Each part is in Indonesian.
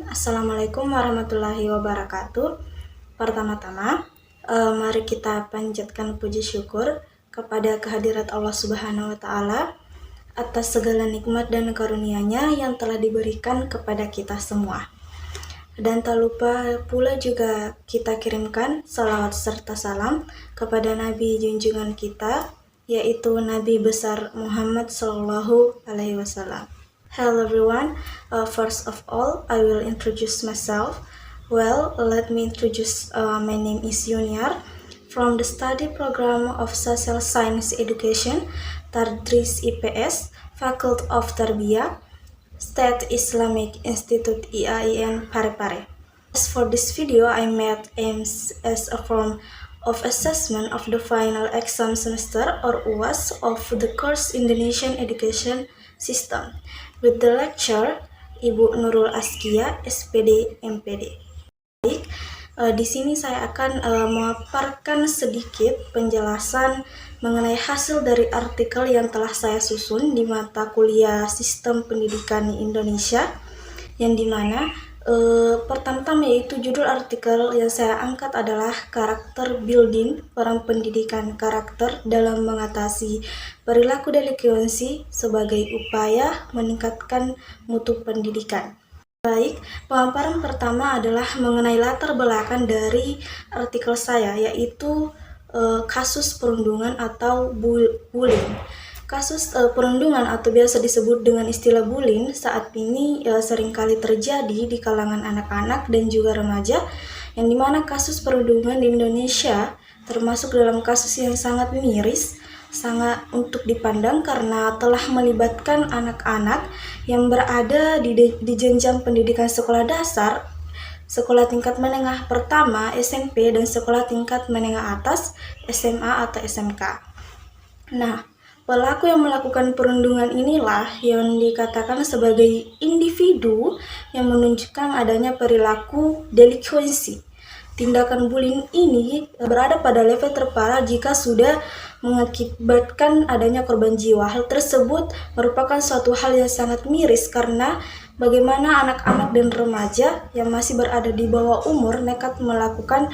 Assalamualaikum warahmatullahi wabarakatuh. Pertama-tama, mari kita panjatkan puji syukur kepada kehadirat Allah Subhanahu wa Ta'ala atas segala nikmat dan karunia-Nya yang telah diberikan kepada kita semua. Dan tak lupa pula juga kita kirimkan salawat serta salam kepada Nabi junjungan kita, yaitu Nabi besar Muhammad Sallallahu Alaihi Wasallam. Hello everyone, first of all I will introduce myself. Well, let me introduce, my name is Yuniar from the study program of Social Science Education, Tardris IPS, Faculty of Tarbiyah, State Islamic Institute IAIN Parepare. As for this video, I made aims as a form of assessment of the final exam semester or UAS of the course Indonesian Education System with the lecturer Ibu Nurul Askia, SPD MPD. Baik, di sini saya akan memaparkan sedikit penjelasan mengenai hasil dari artikel yang telah saya susun di mata kuliah Sistem Pendidikan Indonesia, yang dimana pertama-tama yaitu judul artikel yang saya angkat adalah karakter building, peran pendidikan karakter dalam mengatasi perilaku delinkuensi sebagai upaya meningkatkan mutu pendidikan. Baik, pemaparan pertama adalah mengenai latar belakang dari artikel saya, yaitu kasus perundungan atau bullying. Kasus perundungan atau biasa disebut dengan istilah bullying saat ini seringkali terjadi di kalangan anak-anak dan juga remaja, yang dimana kasus perundungan di Indonesia termasuk dalam kasus yang sangat miris, sangat untuk dipandang karena telah melibatkan anak-anak yang berada di jenjang pendidikan sekolah dasar, sekolah tingkat menengah pertama SMP, dan sekolah tingkat menengah atas SMA atau SMK. Nah, pelaku yang melakukan perundungan inilah yang dikatakan sebagai individu yang menunjukkan adanya perilaku delinkuensi. Tindakan bullying ini berada pada level terparah jika sudah mengakibatkan adanya korban jiwa. Hal tersebut merupakan suatu hal yang sangat miris karena bagaimana anak-anak dan remaja yang masih berada di bawah umur nekat melakukan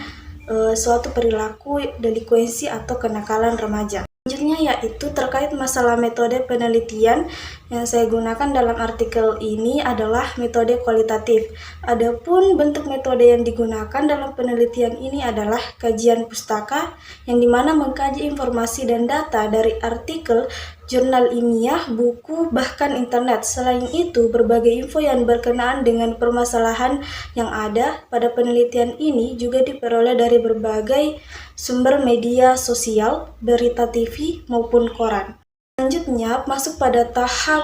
suatu perilaku delinkuensi atau kenakalan remaja. Selanjutnya yaitu terkait masalah metode penelitian yang saya gunakan dalam artikel ini adalah metode kualitatif. Adapun bentuk metode yang digunakan dalam penelitian ini adalah kajian pustaka, yang dimana mengkaji informasi dan data dari artikel, jurnal ilmiah, buku, bahkan internet. Selain itu, berbagai info yang berkenaan dengan permasalahan yang ada pada penelitian ini juga diperoleh dari berbagai sumber media sosial, berita TV, maupun koran. Selanjutnya, masuk pada tahap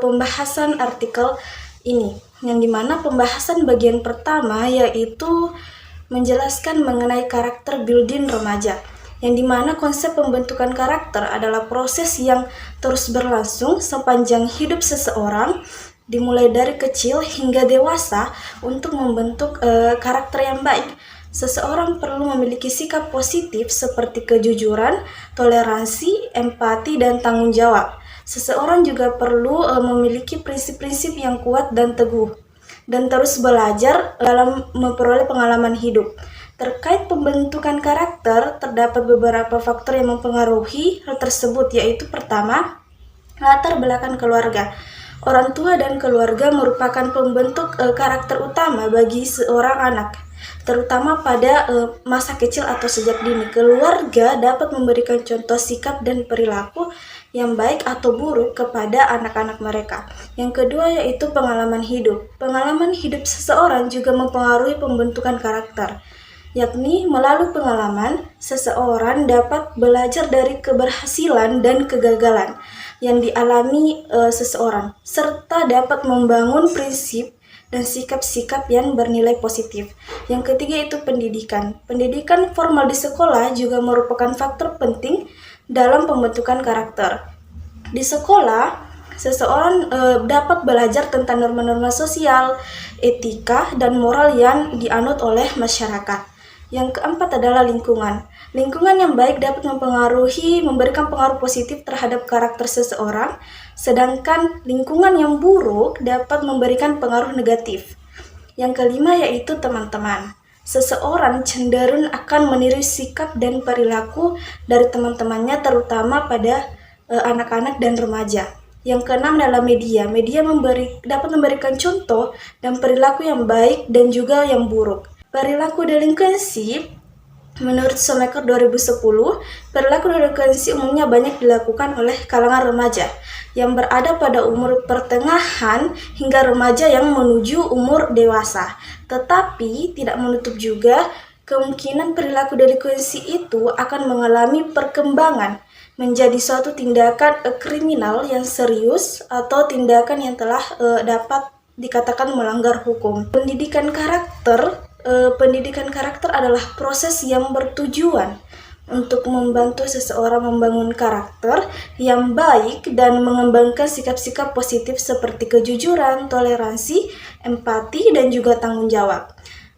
pembahasan artikel ini, yang dimana pembahasan bagian pertama yaitu menjelaskan mengenai karakter building remaja, yang dimana konsep pembentukan karakter adalah proses yang terus berlangsung sepanjang hidup seseorang, dimulai dari kecil hingga dewasa untuk membentuk karakter yang baik. Seseorang perlu memiliki sikap positif seperti kejujuran, toleransi, empati, dan tanggung jawab. Seseorang juga perlu memiliki prinsip-prinsip yang kuat dan teguh, dan terus belajar dalam memperoleh pengalaman hidup. Terkait pembentukan karakter, terdapat beberapa faktor yang mempengaruhi hal tersebut, yaitu pertama, latar belakang keluarga. Orang tua dan keluarga merupakan pembentuk karakter utama bagi seorang anak, terutama pada masa kecil atau sejak dini. Keluarga dapat memberikan contoh sikap dan perilaku yang baik atau buruk kepada anak-anak mereka. Yang kedua yaitu pengalaman hidup. Pengalaman hidup seseorang juga mempengaruhi pembentukan karakter, yakni melalui pengalaman, seseorang dapat belajar dari keberhasilan dan kegagalan yang dialami seseorang, serta dapat membangun prinsip dan sikap-sikap yang bernilai positif. Yang ketiga itu pendidikan. Pendidikan formal di sekolah juga merupakan faktor penting dalam pembentukan karakter. Di sekolah, seseorang dapat belajar tentang norma-norma sosial, etika, dan moral yang dianut oleh masyarakat. Yang keempat adalah lingkungan. Lingkungan yang baik dapat memberikan pengaruh positif terhadap karakter seseorang, sedangkan lingkungan yang buruk dapat memberikan pengaruh negatif. Yang kelima yaitu teman-teman. Seseorang cenderung akan meniru sikap dan perilaku dari teman-temannya, terutama pada anak-anak dan remaja. Yang keenam adalah media. Media dapat memberikan contoh dan perilaku yang baik dan juga yang buruk. Perilaku delinkuensi, menurut Shoemaker 2010, perilaku delinkuensi umumnya banyak dilakukan oleh kalangan remaja yang berada pada umur pertengahan hingga remaja yang menuju umur dewasa. Tetapi tidak menutup juga kemungkinan perilaku delinkuensi itu akan mengalami perkembangan menjadi suatu tindakan kriminal yang serius atau tindakan yang telah dapat dikatakan melanggar hukum. Pendidikan karakter adalah proses yang bertujuan untuk membantu seseorang membangun karakter yang baik dan mengembangkan sikap-sikap positif seperti kejujuran, toleransi, empati, dan juga tanggung jawab.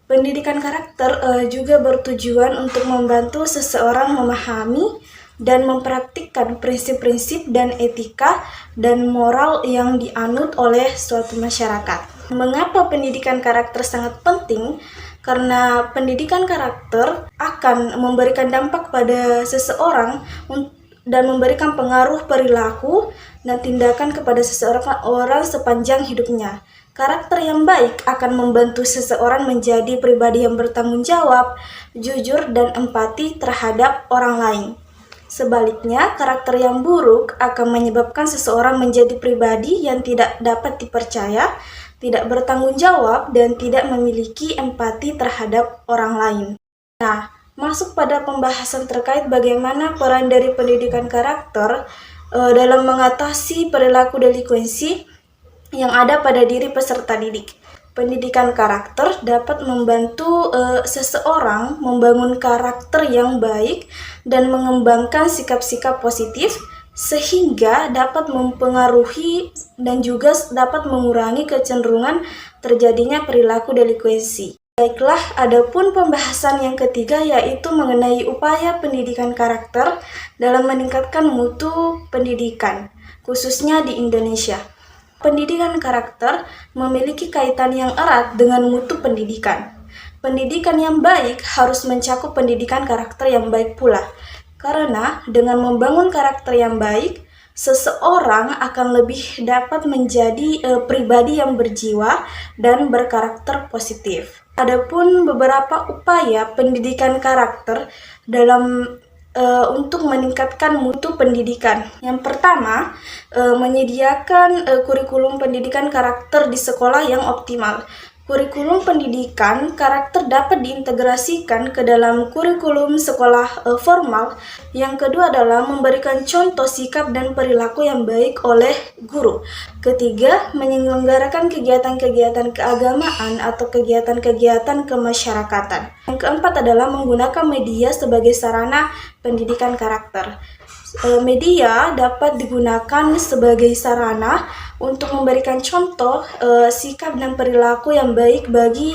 Pendidikan karakter juga bertujuan untuk membantu seseorang memahami dan mempraktikkan prinsip-prinsip dan etika dan moral yang dianut oleh suatu masyarakat. Mengapa pendidikan karakter sangat penting? Karena pendidikan karakter akan memberikan dampak pada seseorang dan memberikan pengaruh perilaku dan tindakan kepada seseorang sepanjang hidupnya. Karakter yang baik akan membantu seseorang menjadi pribadi yang bertanggung jawab, jujur, dan empati terhadap orang lain. Sebaliknya, karakter yang buruk akan menyebabkan seseorang menjadi pribadi yang tidak dapat dipercaya, tidak bertanggung jawab, dan tidak memiliki empati terhadap orang lain. Nah, masuk pada pembahasan terkait bagaimana peran dari pendidikan karakter dalam mengatasi perilaku delinkuensi yang ada pada diri peserta didik. Pendidikan karakter dapat membantu seseorang membangun karakter yang baik dan mengembangkan sikap-sikap positif sehingga dapat mempengaruhi dan juga dapat mengurangi kecenderungan terjadinya perilaku delinkuensi. Baiklah, adapun pembahasan yang ketiga yaitu mengenai upaya pendidikan karakter dalam meningkatkan mutu pendidikan, khususnya di Indonesia. Pendidikan karakter memiliki kaitan yang erat dengan mutu pendidikan. Pendidikan yang baik harus mencakup pendidikan karakter yang baik pula. Karena dengan membangun karakter yang baik, seseorang akan lebih dapat menjadi pribadi yang berjiwa dan berkarakter positif. Adapun beberapa upaya pendidikan karakter dalam untuk meningkatkan mutu pendidikan. Yang pertama, menyediakan kurikulum pendidikan karakter di sekolah yang optimal. Kurikulum pendidikan karakter dapat diintegrasikan ke dalam kurikulum sekolah formal. Yang kedua adalah memberikan contoh sikap dan perilaku yang baik oleh guru. Ketiga, menyelenggarakan kegiatan-kegiatan keagamaan atau kegiatan-kegiatan kemasyarakatan. Yang keempat adalah menggunakan media sebagai sarana pendidikan karakter. Media dapat digunakan sebagai sarana untuk memberikan contoh sikap dan perilaku yang baik bagi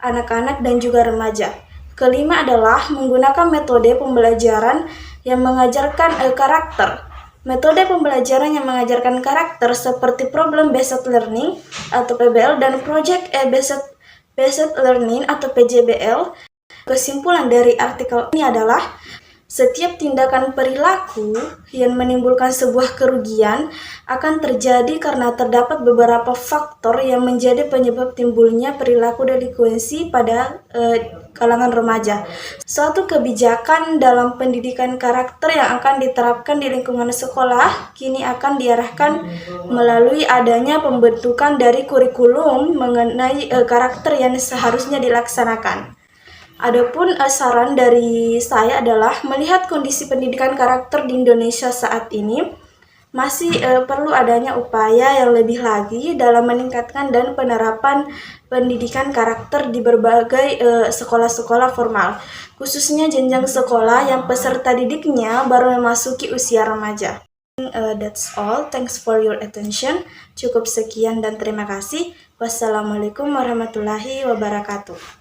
anak-anak dan juga remaja. Kelima adalah menggunakan metode pembelajaran yang mengajarkan karakter. Metode pembelajaran yang mengajarkan karakter seperti problem based learning atau PBL dan project based learning atau PJBL. Kesimpulan dari artikel ini adalah setiap tindakan perilaku yang menimbulkan sebuah kerugian akan terjadi karena terdapat beberapa faktor yang menjadi penyebab timbulnya perilaku delinkuensi pada kalangan remaja. Suatu kebijakan dalam pendidikan karakter yang akan diterapkan di lingkungan sekolah kini akan diarahkan melalui adanya pembentukan dari kurikulum mengenai karakter yang seharusnya dilaksanakan. Adapun saran dari saya adalah melihat kondisi pendidikan karakter di Indonesia saat ini masih perlu adanya upaya yang lebih lagi dalam meningkatkan dan penerapan pendidikan karakter di berbagai sekolah-sekolah formal, khususnya jenjang sekolah yang peserta didiknya baru memasuki usia remaja. That's all. Thanks for your attention. Cukup sekian dan terima kasih. Wassalamualaikum warahmatullahi wabarakatuh.